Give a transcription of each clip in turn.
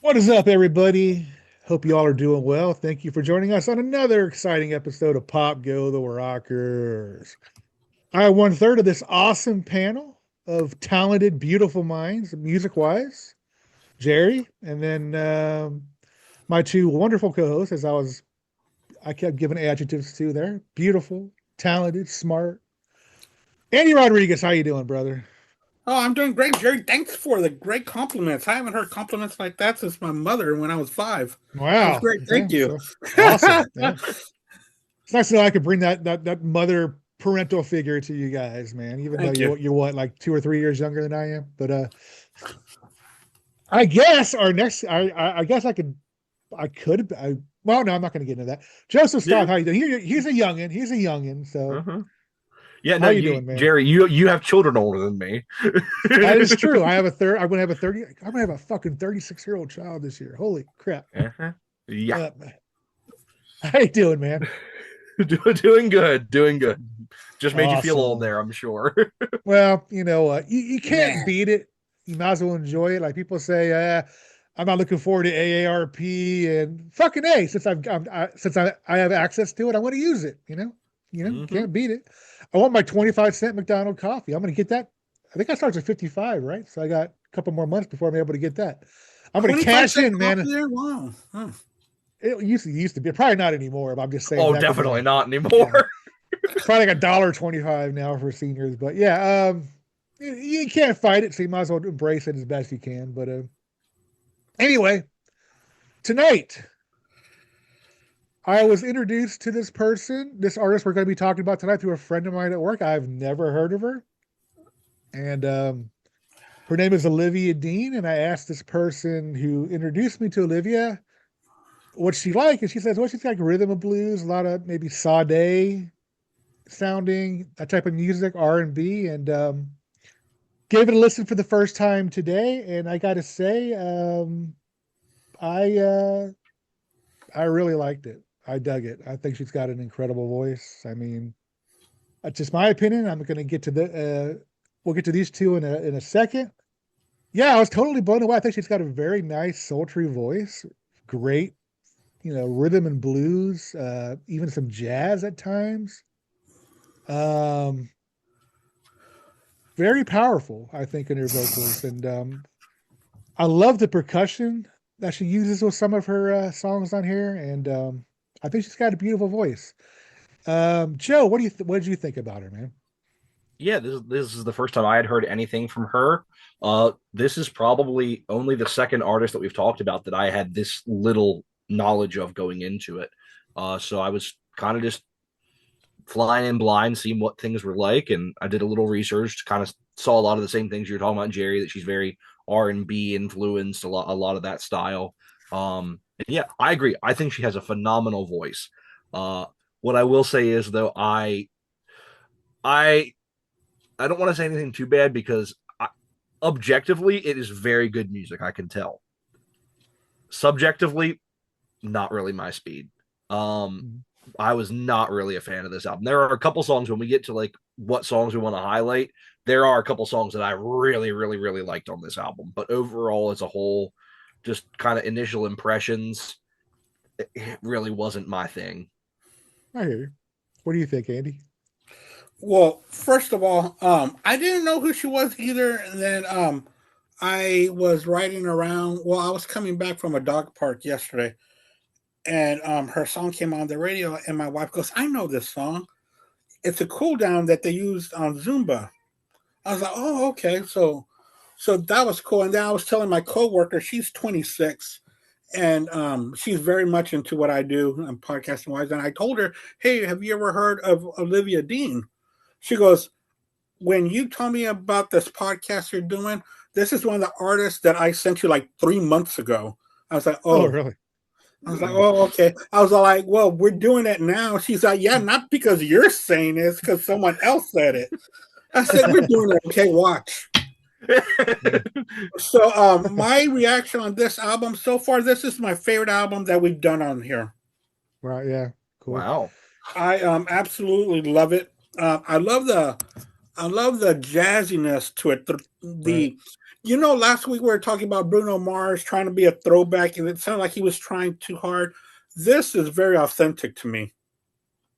What is up, everybody? Hope you all are doing well. Thank you for joining us on another exciting episode of Pop Go the Rockers. I have one third of this awesome panel of talented, beautiful minds, music wise, Jerry, and then my two wonderful co-hosts, I kept giving adjectives to there. Beautiful, talented, smart. Andy Rodriguez, how you doing, brother? Oh, I'm doing great, Jerry. Thanks for the great compliments. I haven't heard compliments like that since my mother when I was 5. That was Wow. great. Okay, Thank you. so awesome. Yeah. It's nice to know I could bring that mother parental figure to you guys, man. Even though Thank you. you're what, like 2 or 3 years younger than I am. But I guess our next I guess I could I well no, I'm not gonna get into that. Joseph Yeah. Scott, how you doing? He's a youngin. He's a youngin. So Uh-huh. Yeah, how no, you you doing, man? Jerry, you have children older than me. That is true. I'm gonna have a fucking 36-year-old child this year. Holy crap. Uh-huh. Yeah. Uh, how you doing, man? Doing good, doing good. Just made you feel old Awesome. there, I'm sure. Well, you know what? You can't Nah. beat it. You might as well enjoy it. Like people say, I'm not looking forward to AARP and fucking A. Since I have access to it, I want to use it. Hmm. Can't beat it. I want my 25-cent McDonald coffee. I'm gonna get that. I think I starts at 55, right? So I got a couple more months before I'm able to get that. I'm gonna 25 cash cent in, coffee man. there? Wow. Huh. It used to be probably not anymore, but I'm just saying Oh, back in definitely the not yeah, anymore. probably like $1.25 now for seniors. But yeah, you can't fight it, so you might as well embrace it as best you can. But anyway, tonight I was introduced to this artist we're going to be talking about tonight through a friend of mine at work. I've never heard of her, and her name is Olivia Dean. And I asked this person who introduced me to Olivia what she like, and she says, "Well, she's like rhythm and blues, a lot of maybe Sade sounding that type of music, R&B, and gave it a listen for the first time today, and I got to say, I I really liked it. I dug it. I think she's got an incredible voice. I mean, that's just my opinion. I'm going to get to we'll get to these two in a second. Yeah, I was totally blown away. I think she's got a very nice, sultry voice. Great, rhythm and blues, even some jazz at times. Um, Very powerful, I think, in her vocals, and I love the percussion that she uses with some of her songs on here, and I think she's got a beautiful voice. Joe, what did you think about her, man? Yeah, this is the first time I had heard anything from her. This is probably only the second artist that we've talked about that I had this little knowledge of going into it. So I was kind of just flying in blind, seeing what things were like, and I did a little research. Kind of saw a lot of the same things you're talking about, Jerry. That she's very R&B influenced, a lot of that style. And yeah, I agree. I think she has a phenomenal voice. Uh, what I will say is though, I I don't want to say anything too bad because objectively it is very good music. I can tell. Subjectively, not really my speed. Um, Mhm. I was not really a fan of this album. There are a couple songs when we get to like what songs we want to highlight. There are a couple songs that I really, really, really liked on this album, but overall, as a whole, just kind of initial impressions, it really wasn't my thing. I hear you. What do you think, Andy? Well, first of all, I didn't know who she was either. And then I was riding around. Well, I was coming back from a dog park yesterday, and her song came on the radio, and my wife goes, "I know this song. It's a cool down that they used on Zumba." I was like, "Oh, okay." So that was cool. And then I was telling my coworker, she's 26, and she's very much into what I do, podcasting wise. And I told her, "Hey, have you ever heard of Olivia Dean?" She goes, "When you told me about this podcast you're doing, this is one of the artists that I sent you like 3 months ago." I was like, Oh, "Oh." really? I was like, Yeah. "Oh, okay." I was like, "Well, we're doing it now." She's like, "Yeah, not because you're saying it, it's because someone else said it." I said, "We're doing it. Okay, watch." Yeah. So, my reaction on this album so far, this is my favorite album that we've done on here. Right. Yeah. Cool. Wow. I absolutely love it. I love the jazziness to it. Right. Last week we were talking about Bruno Mars trying to be a throwback, and it sounded like he was trying too hard. This is very authentic to me.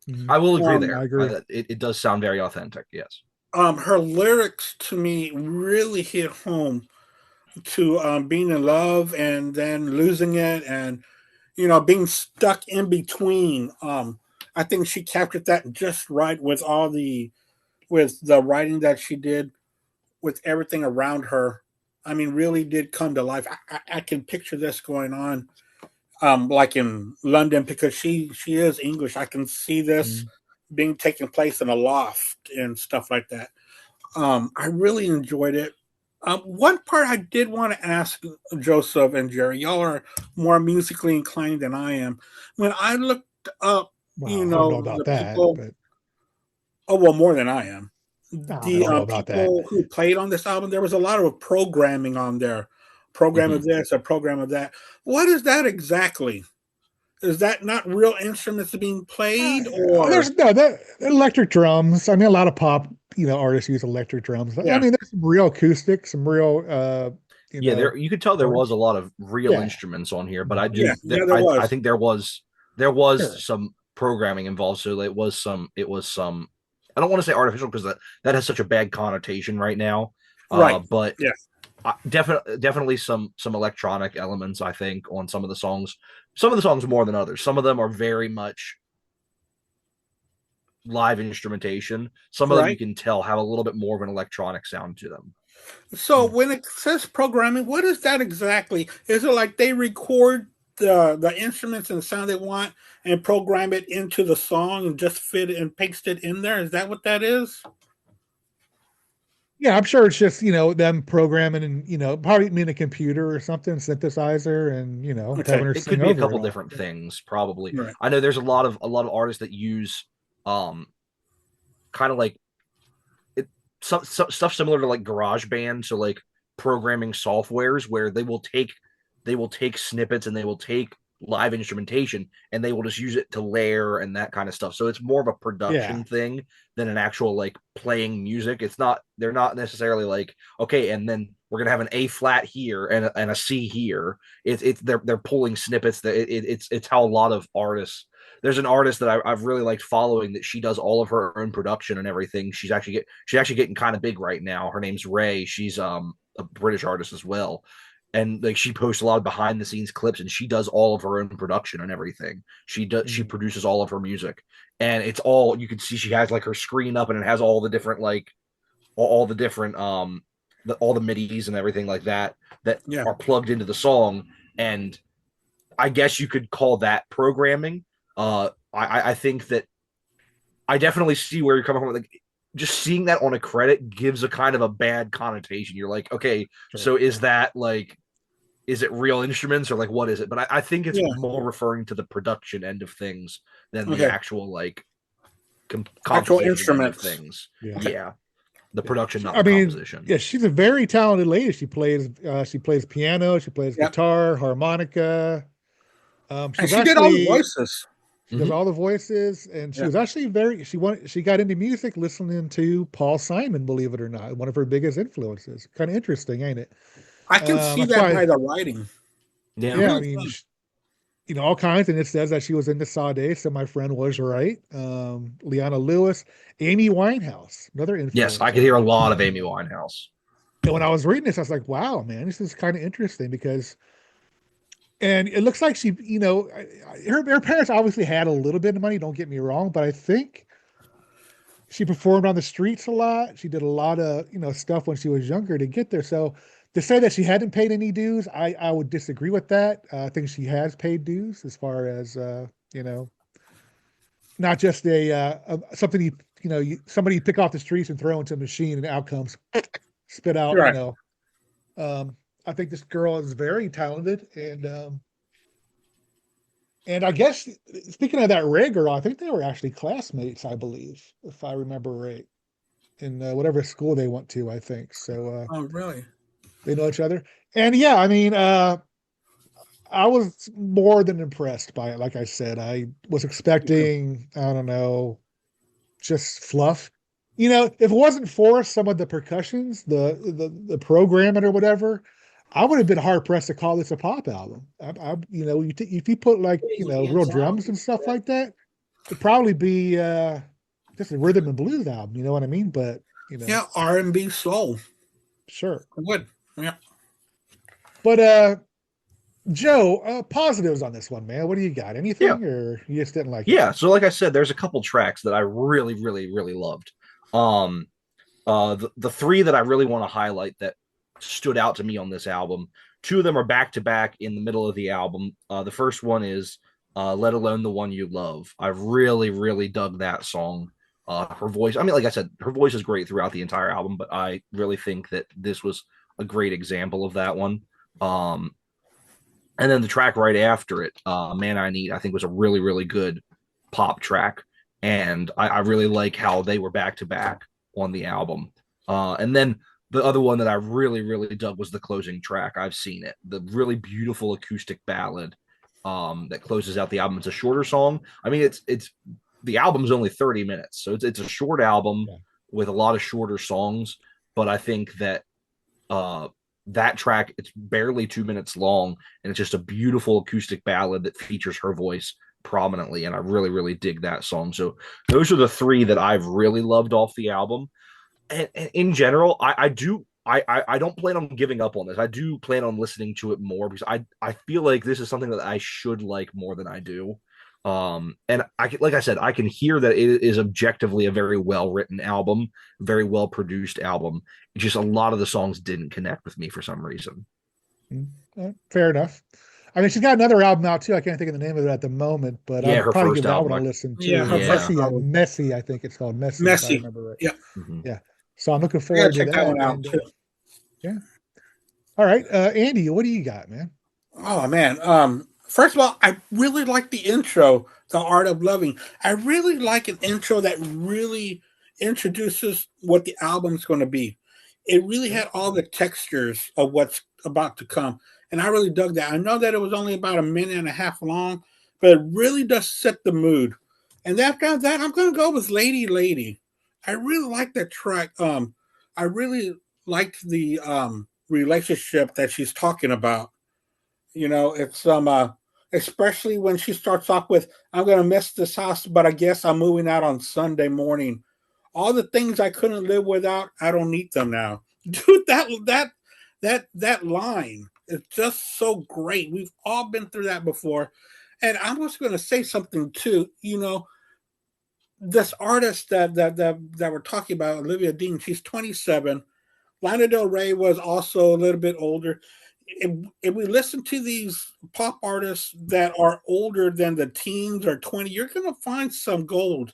Mhm. I will agree I there. agree. It does sound very authentic. Yes. Her lyrics to me really hit home to being in love and then losing it, and being stuck in between. I think she captured that just right with the writing that she did with everything around her. I mean, really did come to life. I can picture this going on, like in London, because she is English. I can see this Mhm. being taking place in a loft and stuff like that. I really enjoyed it. One part I did want to ask Joseph and Jerry, y'all are more musically inclined than I am. When I looked up, Well, I don't know about the that, people, but oh, well, more than I am. I The don't know about that. people who played on this album, there was a lot of programming on there. Program of Mhm. this, a program of that. What is that exactly? Is that not real instruments being played, or There's no that electric drums. I mean, a lot of pop, artists use electric drums. I yeah, mean, there's some real acoustic, some real, you Yeah, know, there you could tell there was chords. a lot of real Yeah, instruments on here, but I Mhm. yeah, do yeah? there There I was think there was Sure. some programming involved, so it was some I don't want to say artificial because that has such a bad connotation right now. right. But Yeah, definitely some electronic elements I think on some of the songs. Some of the songs more than others. Some of them are very much live instrumentation. Some of them you right. can tell have a little bit more of an electronic sound to them. So Mm. when it says programming, what is that exactly? Is it like they record the instruments and the sound they want and program it into the song and just fit it and paste it in there? Is that what that is? Yeah, I'm sure it's just, them programming and, probably in a computer or something, synthesizer, and, having Okay. her It could sing be a over it couple all. different things, probably. Right. I know there's a lot of artists that use um kind of like it stuff similar to like GarageBand, so like programming softwares where they will take snippets and they will take live instrumentation and they will just use it to layer and that kind of stuff. So it's more of a Yeah. production thing than an actual like playing music. They're not necessarily like, okay, and then we're gonna have an A flat here and a C here. It's they're pulling snippets that it's how a lot of artists. There's an artist that I've really liked following that she does all of her own production and everything. She's actually getting kind of big right now. Her name's Ray. She's a British artist as well, and like she posts a lot of behind the scenes clips and she does all of her own production and everything. She Mhm. produces all of her music, and it's all you can see. She has like her screen up and it has all the different like all the different all the midis and everything like that Yeah. are plugged into the song. And I guess you could call that programming. I think that I definitely see where you're coming from. Like, just seeing that on a credit gives a kind of a bad connotation. You're like, okay, Sure. so is that like, is it real instruments or like what is it? But I think it's Yeah. more referring to the production end of things than the Okay. actual like Actual composition end of instruments. things. Yeah. Okay. Yeah, the Yeah. production, not I the mean, composition. yeah, she's a very talented lady. She plays piano, she plays Yep. guitar, harmonica. She And was she did all the actually voices. she does Hmm. all the voices, and she Yeah. was actually she got into music listening to Paul Simon, believe it or not, one of her biggest influences. Kind of interesting, ain't it? I can see That's that why, by the writing. It Yeah. yeah, I really mean, can. all kinds, and it says that she was into Sade, so my friend was right. Leona Lewis, Amy Winehouse, another Yes, I influence could on hear a her. lot of Amy Winehouse. And when I was reading this, I was like, wow, man, this is kind of interesting because, and it looks like she, her parents obviously had a little bit of money, don't get me wrong, but I think she performed on the streets a lot. She did a lot of, stuff when she was younger to get there. So to say that she hadn't paid any dues, I would disagree with that. I think she has paid dues as far as, not just something somebody you pick off the streets and throw into a machine and out comes spit out, Right. um, I think this girl is very talented, and I guess speaking of that Ray girl, I think they were actually classmates, I believe, if I remember right, in whatever school they went to. I think so. Oh, really? They know each other, and yeah, I mean, I was more than impressed by it. Like I said, I was Okay. expecting, I don't know, just fluff. You know, if it wasn't for some of the percussions, the programming or whatever, I would have been hard pressed to call this a pop album. You know, if you put like real drums and stuff like that, it'd probably be just a rhythm and blues album. You know what I mean? But Yeah, R&B soul. sure. Would. Yeah. But Joe, positives on this one, man. What do you got? Yeah. Anything, or you just didn't like it? Yeah. So like I said, there's a couple tracks that I really, really, really loved. Um, the three that I really want to highlight that stood out to me on this album, two of them are back to back in the middle of the album. The first one is Let Alone the One You Love. I really, really dug that song. Her voice, I mean, like I said, her voice is great throughout the entire album, but I really think that this was a great example of that one. Um, and then the track right after it, Man I Need, I think was a really, really good pop track. And I really like how they were back to back on the album. And then the other one that I really, really dug was the closing track. I've seen it. The really beautiful acoustic ballad that closes out the album. It's a shorter song. I mean, it's the album's only 30 minutes. So it's a short album Yeah. with a lot of shorter songs. But I think that uh that track, it's barely 2 minutes long, and it's just a beautiful acoustic ballad that features her voice prominently, and I really, really dig that song. So those are the three that I've really loved off the album. And in general, I don't plan on giving up on this. I do plan on listening to it more because I feel like this is something that I should like more than I do. And like I said, I can hear that it is objectively a very well written album, very well produced album. Just a lot of the songs didn't connect with me for some reason. Fair enough. I mean, she's got another album out too. I can't think of the name of it at the moment, but Yeah, I'll her probably first give that album. one a listen Yeah, too. her first Yeah. album. Messy, I think it's called Messy, if I Messy. remember right. Yeah. Mhm. Yeah. So I'm looking I gotta forward to check that that. one out And too. yeah. All right, Andy, what do you got, man? Oh man. First of all, I really like the intro, The Art of Loving. I really like an intro that really introduces what the album's going to be. It really Sure. had all the textures of what's about to come. And I really dug that. I know that it was only about a minute and a half long, but it really does set the mood. And after that, I'm going to go with Lady Lady. I really like that track. I really liked the relationship that she's talking about. You know, it's especially when she starts off with, "I'm gonna miss this house, but I guess I'm moving out on Sunday morning. All the things I couldn't live without, I don't need them now." Dude, that line is just so great. We've all been through that before. And I'm just gonna say something too, this artist that we're talking about, Olivia Dean, she's 27. Lana Del Rey was also a little bit older. If we listen to these pop artists that are older than the teens or 20, you're going to find some gold.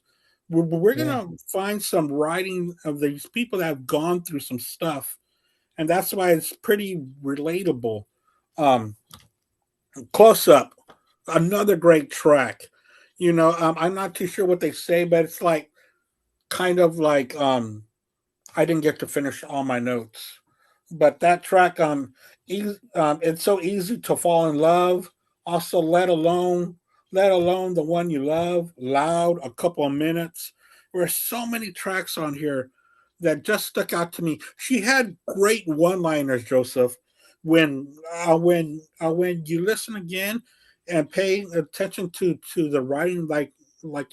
We're going Yeah. to find some writing of these people that have gone through some stuff. And that's why it's pretty relatable. Um, Close Up, another great track. I'm not too sure what they say, but it's like kind of like I didn't get to finish all my notes, but that track, it's so easy to fall in love. Also, let alone the one you love. Loud, a couple of minutes. There are so many tracks on here that just stuck out to me. She had great one-liners, Joseph. When you listen again and pay attention to the writing, like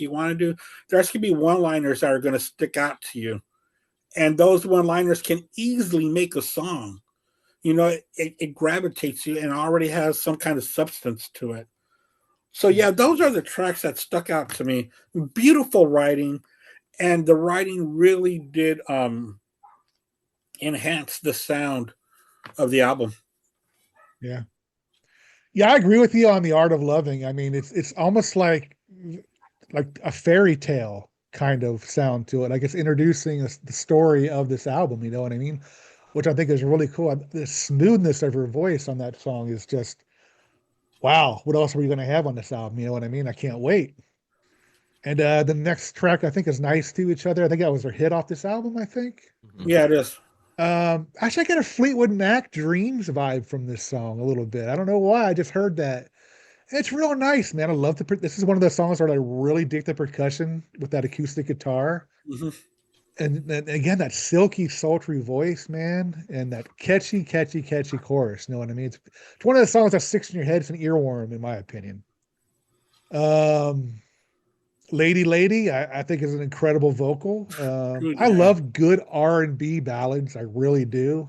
you want to do, there's gonna be one-liners that are gonna stick out to you, and those one liners can easily make a song. It gravitates you and already has some kind of substance to it. So yeah, those are the tracks that stuck out to me. Beautiful writing, and the writing really did enhance the sound of the album. Yeah. Yeah, I agree with you on the art of loving. I mean, it's almost like a fairy tale kind of sound to it. Like it's introducing the story of this album, you know what I mean? Which I think is really cool. The smoothness of her voice on that song is just wow. What else are we going to have on this album? You know what I mean? I can't wait. And the next track I think is Nice to Each Other. I think that was her hit off this album, I think. Mhm. Yeah, it is. Actually, I get a Fleetwood Mac Dreams vibe from this song a little bit. I don't know why. I just heard that. It's real nice, man. I love this is one of those songs where I really dig the percussion with that acoustic guitar. Mhm. and again, that silky, sultry voice, man, and that catchy, catchy, catchy chorus. You know what I mean? It's one of the songs that sticks in your head. It's an earworm, in my opinion. Um, Lady, I think is an incredible vocal. Good, I yeah. love good R&B ballads. I really do.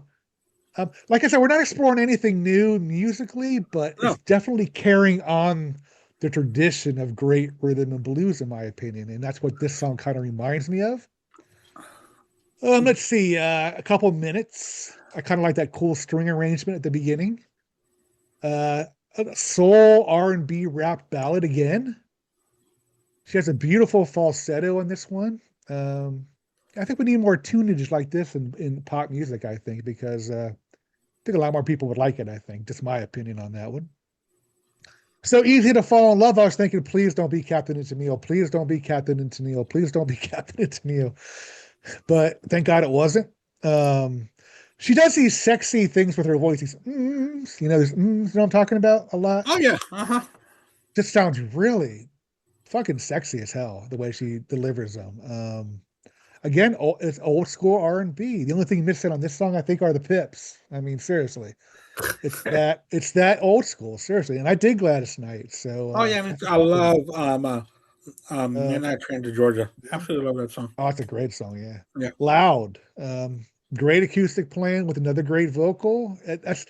Like I said, we're not exploring anything new musically, but No, it's definitely carrying on the tradition of great rhythm and blues, in my opinion. And that's what this song kind of reminds me of. Let's see, a couple minutes. I kind of like that cool string arrangement at the beginning. Uh, a soul R&B rap ballad again. She has a beautiful falsetto in this one. I think we need more tunage like this in pop music, I think, because I think a lot more people would like it, I think. Just my opinion on that one. So easy to fall in love. I was thinking, please don't be Captain and Tennille. Please don't be Captain and Tennille. Please don't be Captain and Tennille. But thank God it wasn't. Um, she does these sexy things with her voice. These there's you know what I'm talking about a lot. oh yeah, uh-huh. Just sounds really fucking sexy as hell the way she delivers them. Again, it's old school R&B. The only thing missing on this song, I think, are the pips. I mean, seriously, it's that old school, seriously. And I did Gladys Knight, so Oh yeah, happy I birthday. love Uh, Midnight Train to Georgia. yeah. Absolutely love that song. Oh, it's a great song, yeah. Yeah. Loud, great acoustic playing with another great vocal. That's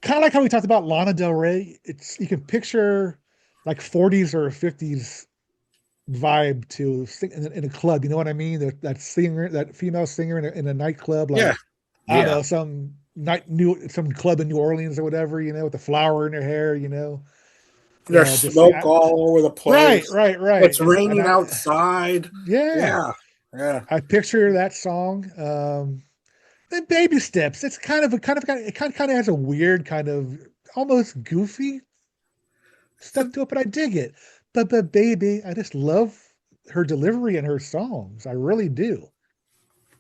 kind of like how we talked about Lana Del Rey. It's you can picture like 40s or 50s vibe to sing in a club. You know what I mean? That singer, that female singer in a nightclub, Yeah. like I don't Yeah. know, some club in New Orleans or whatever. You know, with the flower in her hair. You know, There's just smoke all over the right, place. right, right. It's And raining I outside. yeah, Yeah. Yeah. I picture that song. The baby steps. It's kind of has a weird kind of almost goofy stuff to it, but I dig it. But baby, I just love her delivery and her songs. I really do.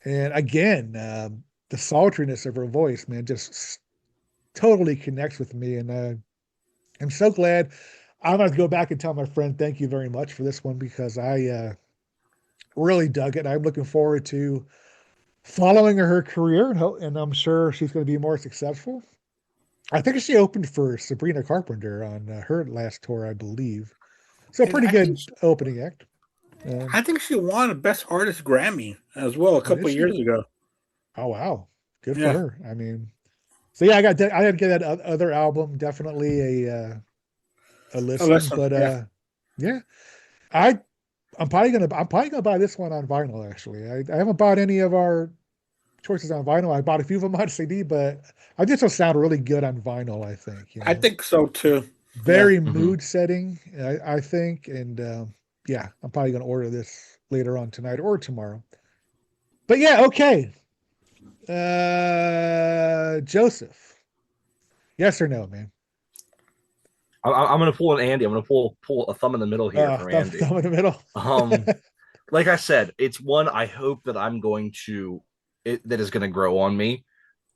And again, the sultriness of her voice, man, just totally connects with me. And I'm so glad. I'm going to go back and tell my friend thank you very much for this one because I really dug it. I'm looking forward to following her career, and I'm sure she's going to be more successful. I think she opened for Sabrina Carpenter on her last tour, I believe. So And pretty good opening act. Um, I think she won a Best Artist Grammy as well a oh, couple did of she? years ago. Oh wow, good for Yeah. her. I mean, so yeah, I had to get that other album definitely a Oh, listen, listen. but Yeah. yeah, I I'm probably gonna buy this one on vinyl. Actually, I haven't bought any of our choices on vinyl. I bought a few of them on CD, but I think will sound really good on vinyl. I think I think so too. Yeah. very Mhm. mood setting. I think, and yeah, I'm probably gonna order this later on tonight or tomorrow. But yeah, okay. Joseph, yes or no, man? I'm going to pull an Andy. I'm going to pull a thumb in the middle here for Andy. Thumb in the middle. Um, like I said, it's one I hope that that is going to grow on me.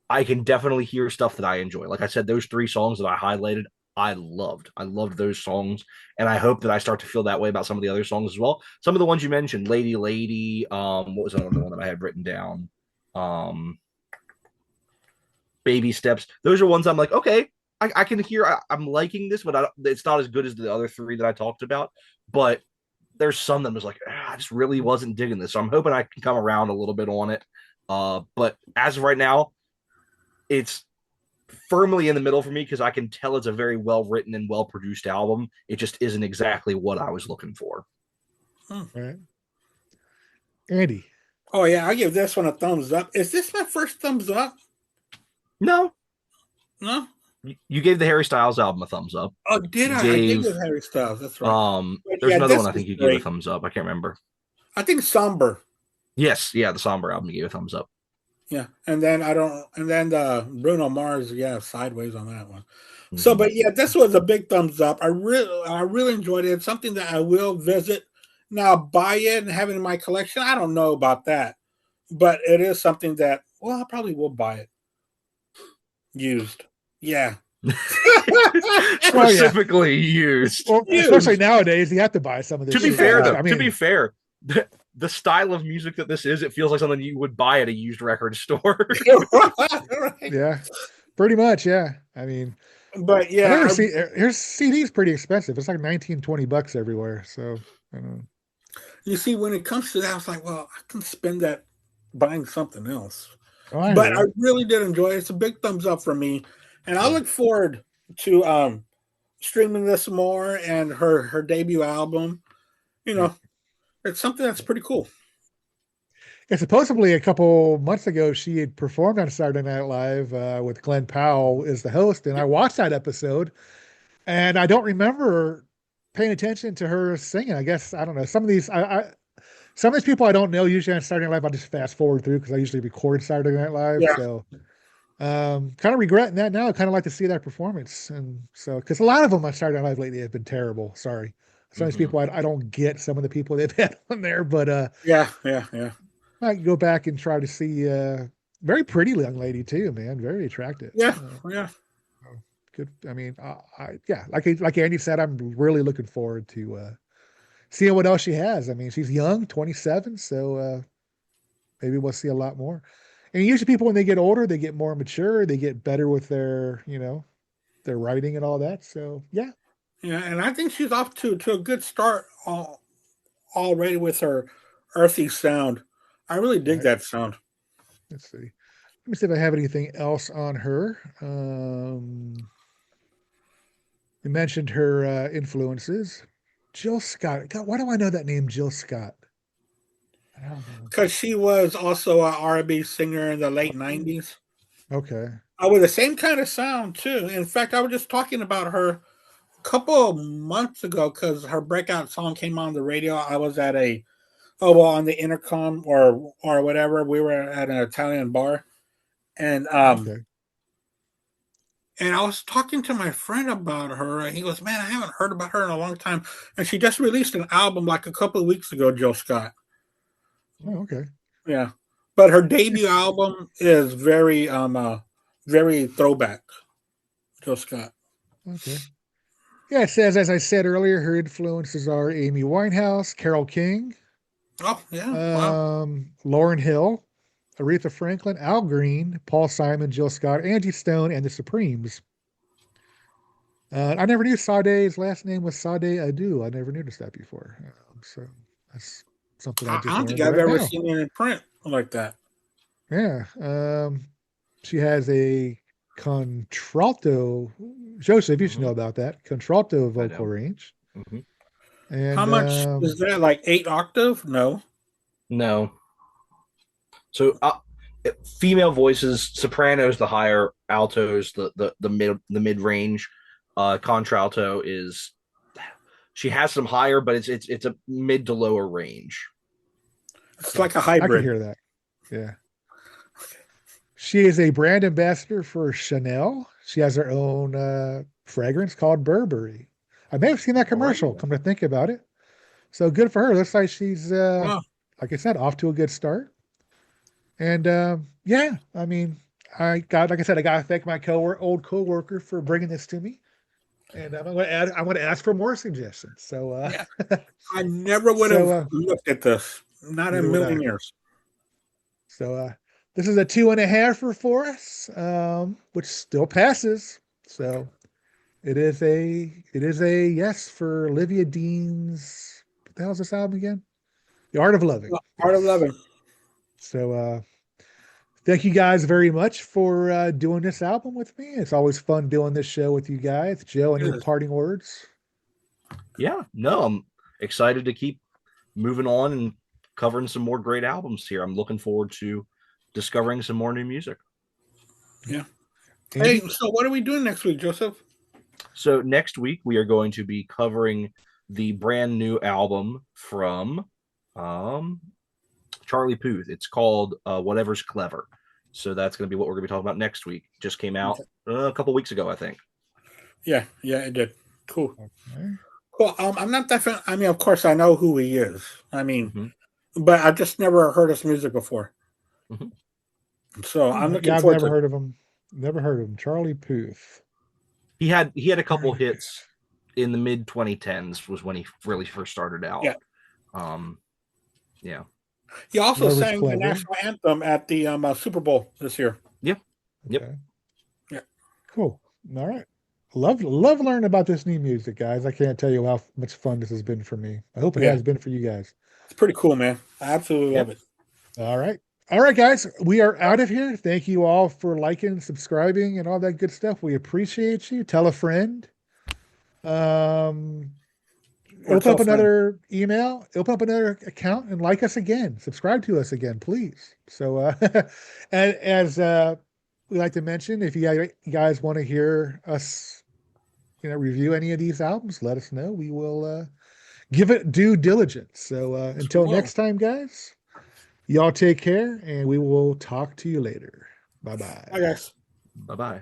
I can definitely hear stuff that I enjoy. Like I said, those three songs that I highlighted, I loved. I loved those songs, and I hope that I start to feel that way about some of the other songs as well. Some of the ones you mentioned, Lady, what was another one that I had written down? Um, Baby Steps. Those are ones I'm like, okay, I can hear. I'm liking this, but it's not as good as the other three that I talked about. But there's some that was like, I just really wasn't digging this. So I'm hoping I can come around a little bit on it. But as of right now, it's firmly in the middle for me because I can tell it's a very well written and well produced album. It just isn't exactly what I was looking for. Right, Andy. Oh yeah, I give this one a thumbs up. Is this my first thumbs up? No, No. you gave the Harry Styles album a thumbs up. Oh, did You I? I did gave give Harry Styles. That's right. But there's yeah, another this one I was think you gave a great. thumbs up. I can't remember. I think Somber. Yes, yeah, the Somber album you gave a thumbs up. Yeah, and then I don't, and then Bruno Mars. Yeah, Sideways on that one. So, Mm-hmm. but yeah, this was a big thumbs up. I really enjoyed it. It's something that I will visit. Now, buy it and have it in my collection. I don't know about that, but it is something that, well, I probably will buy it used. Yeah. Well, yeah. Specifically used. Well, especially nowadays, you have to buy some of this To be shit. fair, Yeah. though, I to be mean, fair, the style of music that this is, it feels like something you would buy at a used record store. Right. Yeah, pretty much. Yeah. I mean, But I yeah, never see here's CD's pretty expensive. It's like 19, 20 bucks everywhere. So I don't know. you see, when it comes to that, I was like, well, I can spend that buying something else. Oh, I hear But I that. really did enjoy it. It's a big thumbs up for me, and I Yeah. look forward to streaming this more and her debut album. You Yeah. know, it's something that's pretty cool. And supposedly a couple months ago, she had performed on Saturday Night Live with Glenn Powell as the host, and I watched that episode, and I don't remember paying attention to her singing. I guess I don't know. Some of these people I don't know. Usually on Saturday Night Live, I'll just fast forward through because I usually record Saturday Night Live. Yeah, So kind of regretting that now. I kind of like to see that performance, and so because a lot of them on Saturday Night Live lately have been terrible. Sorry, some of these Mhm. people I don't get some of the people they've had on there, but yeah. I can go back and try to see. Very pretty young lady too, man. Very attractive. Yeah, yeah. Good. I mean, yeah, like Andy said, I'm really looking forward to seeing what else she has. I mean, she's young, 27, so maybe we'll see a lot more. And usually, people when they get older, they get more mature, they get better with their, their writing and all that. So yeah, Yeah, and I think she's off to a good start already with her earthy sound. I really dig right. that sound. Let's see. Let me see if I have anything else on her. You mentioned her influences. Jill Scott. God, why do I know that name, Jill Scott? I don't know. Because she was also an R&B singer in the late '90s. Okay. With the same kind of sound too. In fact, I was just talking about her a couple of months ago because her breakout song came on the radio. I was at on the intercom or whatever. We were at an Italian bar, and Okay. I was talking to my friend about her, and he goes, "Man, I haven't heard about her in a long time." And she just released an album like a couple of weeks ago, Jill Scott. Oh, okay. Yeah, but her debut Yes. album is very throwback, Jill Scott. Okay. Yeah, it says, as I said earlier, her influences are Amy Winehouse, Carole King, Oh yeah, wow. Lauryn Hill, Aretha Franklin, Al Green, Paul Simon, Jill Scott, Angie Stone, and the Supremes. I never knew Sade's last name was Sade Adu. I never noticed that before. So that's something I I just don't think learned I've right ever now. seen it in print like that. Yeah. She has a contralto. Joseph, you should Mhm. know about that. Contralto I vocal know. range. Mhm. How And much is that? Like 8 octave? No. No. So female voices, sopranos the higher, altos the mid range. Contralto is she has some higher, but it's a mid to lower range. It's okay, like a I can hybrid. hear that. Yeah. She is a brand ambassador for Chanel. She has her own fragrance called Burberry. I may have seen that Alrighty commercial, then. come to think about it. So good for her. Looks like she's, Wow. like I said, off to a good start. And yeah, I mean, like I said, I got to thank my old coworker for bringing this to me. And I'm going to ask for more suggestions. So, Yeah. I never would so, have looked at this. Not in a neither would million I. years. So, this is a 2.5 for us, which still passes. So it is a yes for Olivia Dean's, what the hell is this album again? The Art of Loving. Art of Yes. Loving. So, thank you guys very much for doing this album with me. It's always fun doing this show with you guys. Joe, It any is. parting words? Yeah, no, I'm excited to keep moving on and covering some more great albums here. I'm looking forward to discovering some more new music. Yeah. Hey, Andy? so what are we doing next week, Joseph? So next week we are going to be covering the brand new album from um, Charlie Puth. It's called Whatever's Clever. So that's going to be what we're going to be talking about next week. Just came out a couple weeks ago, I think. Yeah, it did. Cool. Okay. Cool. I'm not that fan. I mean, of course, I know who he is. I mean, Mm-hmm. but I've just never heard his music before. Mm-hmm. So All I'm right. looking Yeah, I've forward never to it. heard of him. Never heard of him. Charlie Puth. He had a couple Charlie hits in the mid 2010s was when he really first started out. Yeah. Um, Yeah. He also Whoever's sang the clever. national anthem at the Super Bowl this year. Yep. Okay. Yeah. Cool. All right. Love learning about this new music, guys. I can't tell you how much fun this has been for me. I hope it Yeah. has been for you guys. It's pretty cool, man. I absolutely love it. All right. All right, guys. We are out of here. Thank you all for liking, subscribing, and all that good stuff. We appreciate you. Tell a friend. Or Open tell up a friend. another email, open up another account, and like us again. Subscribe to us again, please. So, and as we like to mention, if you guys want to hear us, review any of these albums, let us know. We will give it due diligence. So, until Well, next time, guys, y'all take care, and we will talk to you later. Bye bye. I guess. Bye bye.